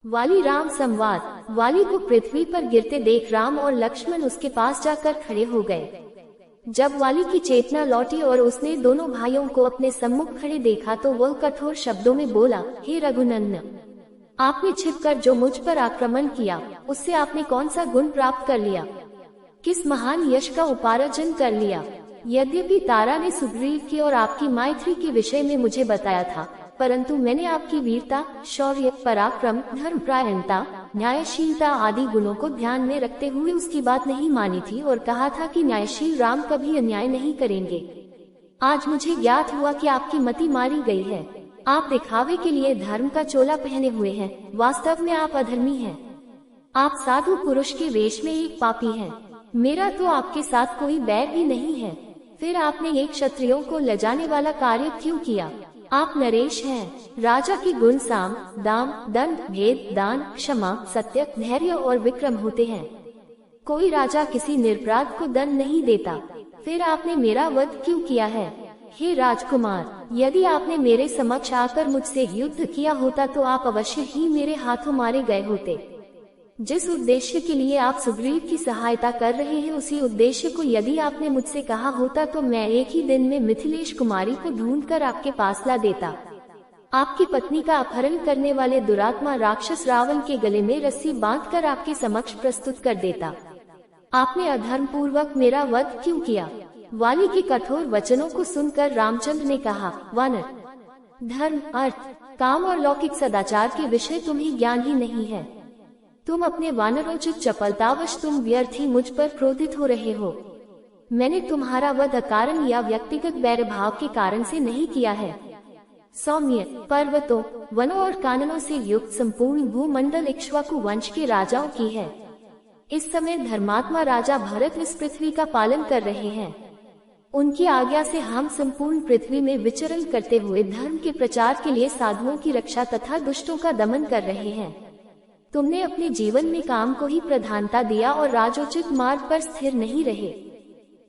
वाली राम संवाद। वाली को पृथ्वी पर गिरते देख राम और लक्ष्मण उसके पास जाकर खड़े हो गए। जब वाली की चेतना लौटी और उसने दोनों भाइयों को अपने सम्मुख खड़े देखा तो वह कठोर शब्दों में बोला, हे रघुनंदन, आपने छिपकर जो मुझ पर आक्रमण किया उससे आपने कौन सा गुण प्राप्त कर लिया, किस महान यश का उपार्जन कर लिया। यद्यपि तारा ने सुग्रीव की और आपकी मैत्री के विषय में मुझे बताया था, परंतु मैंने आपकी वीरता, शौर्य, पराक्रम, धर्मपरायणता, न्यायशीलता आदि गुणों को ध्यान में रखते हुए उसकी बात नहीं मानी थी और कहा था कि न्यायशील राम कभी अन्याय नहीं करेंगे। आज मुझे ज्ञात हुआ कि आपकी मति मारी गई है। आप दिखावे के लिए धर्म का चोला पहने हुए हैं, वास्तव में आप अधर्मी हैं। आप साधु पुरुष के वेश में एक पापी हैं। मेरा तो आपके साथ कोई बैर भी नहीं है, फिर आपने एक क्षत्रियों को लजाने वाला कार्य क्यों किया। आप नरेश हैं। राजा के गुण साम, दाम, दंड, भेद, दान, क्षमा, सत्य, धैर्य और विक्रम होते हैं। कोई राजा किसी निरपराध को दंड नहीं देता। फिर आपने मेरा वध क्यों किया है। हे राजकुमार, यदि आपने मेरे समक्ष आकर मुझसे युद्ध किया होता तो आप अवश्य ही मेरे हाथों मारे गए होते। जिस उद्देश्य के लिए आप सुग्रीव की सहायता कर रहे हैं, उसी उद्देश्य को यदि आपने मुझसे कहा होता तो मैं एक ही दिन में मिथिलेश कुमारी को ढूंढकर आपके पास ला देता। आपकी पत्नी का अपहरण करने वाले दुरात्मा राक्षस रावण के गले में रस्सी बांधकर आपके समक्ष प्रस्तुत कर देता। आपने अधर्म पूर्वक मेरा वध क्यों किया। वाली के कठोर वचनों को सुनकर रामचंद्र ने कहा, वानर, धर्म, अर्थ, काम और लौकिक सदाचार के विषय तुम्हें ज्ञान ही नहीं है। तुम अपने वानरोचित चपलतावश तुम व्यर्थ ही मुझ पर क्रोधित हो रहे हो। मैंने तुम्हारा वध अकारण या व्यक्तिगत बैरभाव के कारण से नहीं किया है। सौम्य, पर्वतों, वनों और काननों से युक्त संपूर्ण भूमंडल इक्ष्वाकु वंश के राजाओं की है। इस समय धर्मात्मा राजा भरत इस पृथ्वी का पालन कर रहे हैं। उनकी आज्ञा से हम संपूर्ण पृथ्वी में विचरण करते हुए धर्म के प्रचार के लिए साधुओं की रक्षा तथा दुष्टों का दमन कर रहे हैं। तुमने अपने जीवन में काम को ही प्रधानता दिया और राजोचित मार्ग पर स्थिर नहीं रहे।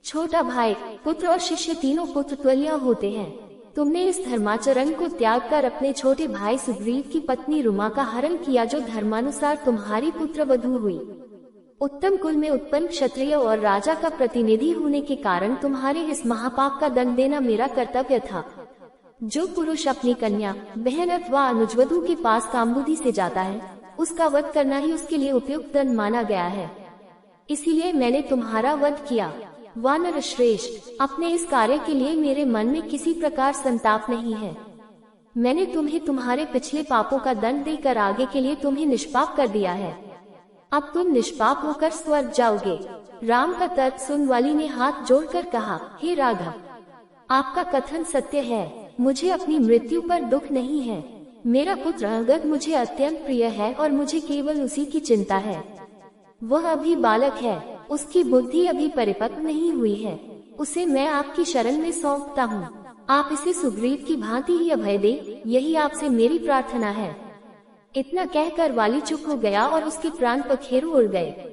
छोटा भाई, पुत्र और शिष्य तीनों पुत्र तुल्य होते हैं। तुमने इस धर्माचरण को त्याग कर अपने छोटे भाई सुग्रीव की पत्नी रुमा का हरण किया, जो धर्मानुसार तुम्हारी पुत्र वधू हुई। उत्तम कुल में उत्पन्न क्षत्रिय और राजा का प्रतिनिधि होने के कारण तुम्हारे इस महापाप का दंड देना मेरा कर्तव्य था। जो पुरुष अपनी कन्या, बहन अथवा अनुजवधू के पास कामबुद्धि से जाता है, उसका वध करना ही उसके लिए उपयुक्त दंड माना गया है। इसीलिए मैंने तुम्हारा वध किया। वानर श्रेष्ठ, अपने इस कार्य के लिए मेरे मन में किसी प्रकार संताप नहीं है। मैंने तुम्हें तुम्हारे पिछले पापों का दंड देकर आगे के लिए तुम्हें निष्पाप कर दिया है। अब तुम निष्पाप होकर स्वर्ग जाओगे। राम का तर्क सुन वाली ने हाथ जोड़कर कहा, हे राघव, आपका कथन सत्य है। मुझे अपनी मृत्यु पर दुख नहीं है। मेरा पुत्र अंगद मुझे अत्यंत प्रिय है और मुझे केवल उसी की चिंता है। वह अभी बालक है, उसकी बुद्धि अभी परिपक्व नहीं हुई है। उसे मैं आपकी शरण में सौंपता हूँ। आप इसे सुग्रीव की भांति ही अभय दे, यही आपसे मेरी प्रार्थना है। इतना कहकर वाली चुप हो गया और उसके प्राण पखेरु उड़ गए।